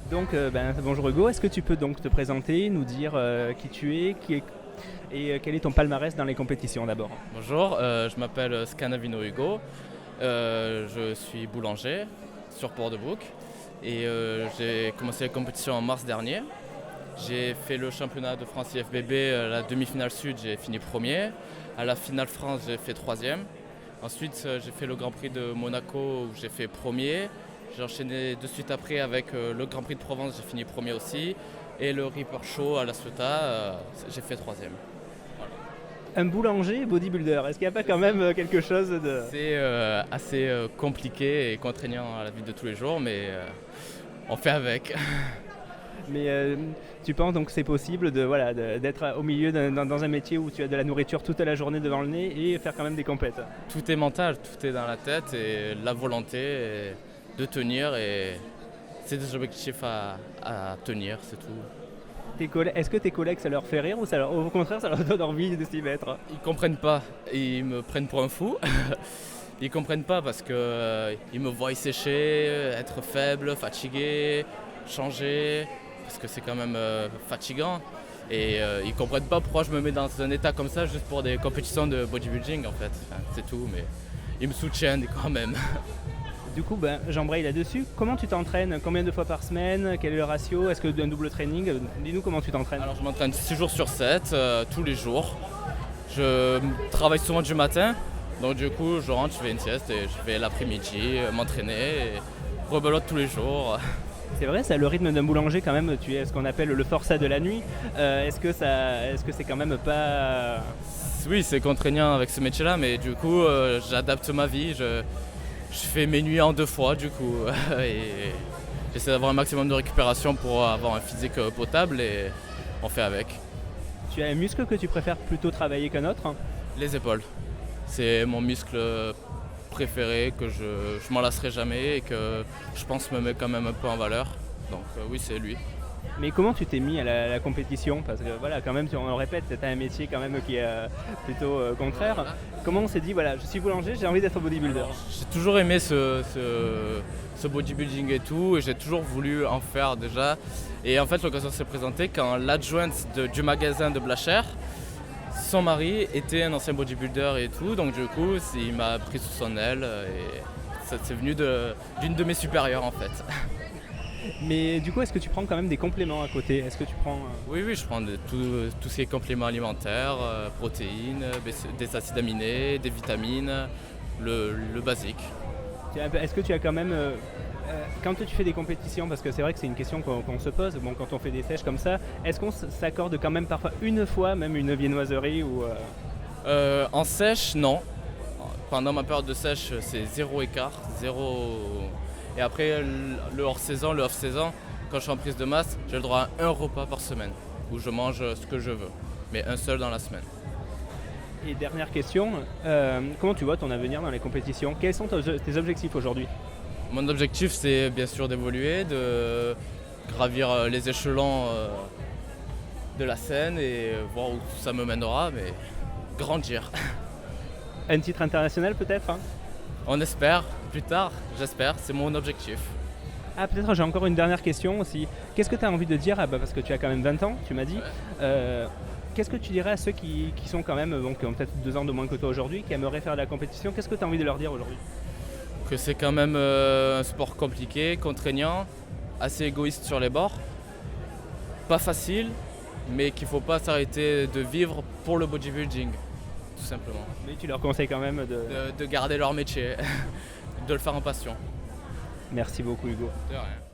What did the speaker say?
Donc, bonjour Hugo, est-ce que tu peux donc te présenter, nous dire qui tu es, et quel est ton palmarès dans les compétitions d'abord? Bonjour, je m'appelle Scanavino Hugo, je suis boulanger sur Port-de-Bouc et j'ai commencé les compétitions en mars dernier. J'ai fait le championnat de France IFBB, la demi-finale sud, j'ai fini premier. À la finale France, j'ai fait troisième. Ensuite, j'ai fait le Grand Prix de Monaco où j'ai fait premier. J'ai enchaîné de suite après avec le Grand Prix de Provence, j'ai fini premier aussi. Et le Reaper Show à La Ciotat, j'ai fait troisième. Un boulanger bodybuilder, est-ce qu'il n'y a pas quand même quelque chose de... C'est assez compliqué et contraignant à la vie de tous les jours, mais on fait avec. Mais tu penses donc que c'est possible d'être au milieu dans un métier où tu as de la nourriture toute la journée devant le nez et faire quand même des compètes? Tout est mental, tout est dans la tête et la volonté de tenir et c'est des objectifs à tenir, c'est tout. Est-ce que tes collègues, ça leur fait rire ou au contraire, ça leur donne envie de s'y mettre? Ils comprennent pas, ils me prennent pour un fou. Ils comprennent pas parce que ils me voient sécher, être faible, fatigué, changer, parce que c'est quand même fatigant. Et ils comprennent pas pourquoi je me mets dans un état comme ça juste pour des compétitions de bodybuilding en fait. Enfin, c'est tout, mais ils me soutiennent quand même. Du coup, j'embraye là-dessus. Comment tu t'entraînes? Combien de fois par semaine? Quel est le ratio? Est-ce que un double training? Dis-nous comment tu t'entraînes. Alors je m'entraîne 6 jours sur 7, tous les jours. Je travaille souvent du matin, donc du coup je rentre, je fais une sieste et je vais l'après-midi m'entraîner et rebelote tous les jours. C'est vrai, ça, le rythme d'un boulanger quand même, tu es ce qu'on appelle le forçat de la nuit. Est-ce que c'est quand même pas... Oui, c'est contraignant avec ce métier-là, mais du coup j'adapte ma vie. Je fais mes nuits en 2 fois du coup et j'essaie d'avoir un maximum de récupération pour avoir un physique potable et on fait avec. Tu as un muscle que tu préfères plutôt travailler qu'un autre? Les épaules, c'est mon muscle préféré que je m'en lasserai jamais et que je pense me met quand même un peu en valeur. Donc oui, c'est lui. Mais comment tu t'es mis à la compétition? Parce que voilà, quand même, on le répète, c'est un métier quand même qui est plutôt contraire. Voilà. Comment on s'est dit, voilà, je suis boulanger, j'ai envie d'être bodybuilder? J'ai toujours aimé ce bodybuilding et tout, et j'ai toujours voulu en faire déjà. Et en fait, l'occasion s'est présentée quand l'adjointe du magasin de Blachère, son mari était un ancien bodybuilder et tout, donc du coup, il m'a pris sous son aile et ça c'est venu d'une de mes supérieures en fait. Mais du coup, est-ce que tu prends quand même des compléments à côté? Est-ce que tu prends... Oui, je prends tout ce qui est compléments alimentaires, protéines, des acides aminés, des vitamines, le basique. Est-ce que tu as quand même... quand tu fais des compétitions, parce que c'est vrai que c'est une question qu'on se pose, quand on fait des sèches comme ça, est-ce qu'on s'accorde quand même parfois une fois, même une viennoiserie ou En sèche, non. Pendant ma période de sèche, c'est zéro écart, zéro. Et après, le hors-saison, quand je suis en prise de masse, j'ai le droit à un repas par semaine où je mange ce que je veux, mais un seul dans la semaine. Et dernière question, comment tu vois ton avenir dans les compétitions? Quels sont tes objectifs aujourd'hui? Mon objectif, c'est bien sûr d'évoluer, de gravir les échelons de la scène et voir où ça me mènera, mais grandir. Un titre international peut-être, hein? On espère, plus tard, j'espère, c'est mon objectif. Ah, peut-être j'ai encore une dernière question aussi. Qu'est-ce que tu as envie de dire, parce que tu as quand même 20 ans, tu m'as dit. Qu'est-ce que tu dirais à ceux qui sont quand même, qui ont peut-être 2 ans de moins que toi aujourd'hui, qui aimeraient faire de la compétition? Qu'est-ce que tu as envie de leur dire aujourd'hui? Que c'est quand même un sport compliqué, contraignant, assez égoïste sur les bords. Pas facile, mais qu'il ne faut pas s'arrêter de vivre pour le bodybuilding, tout simplement. Mais tu leur conseilles quand même De garder leur métier, de le faire en passion. Merci beaucoup Hugo. De rien.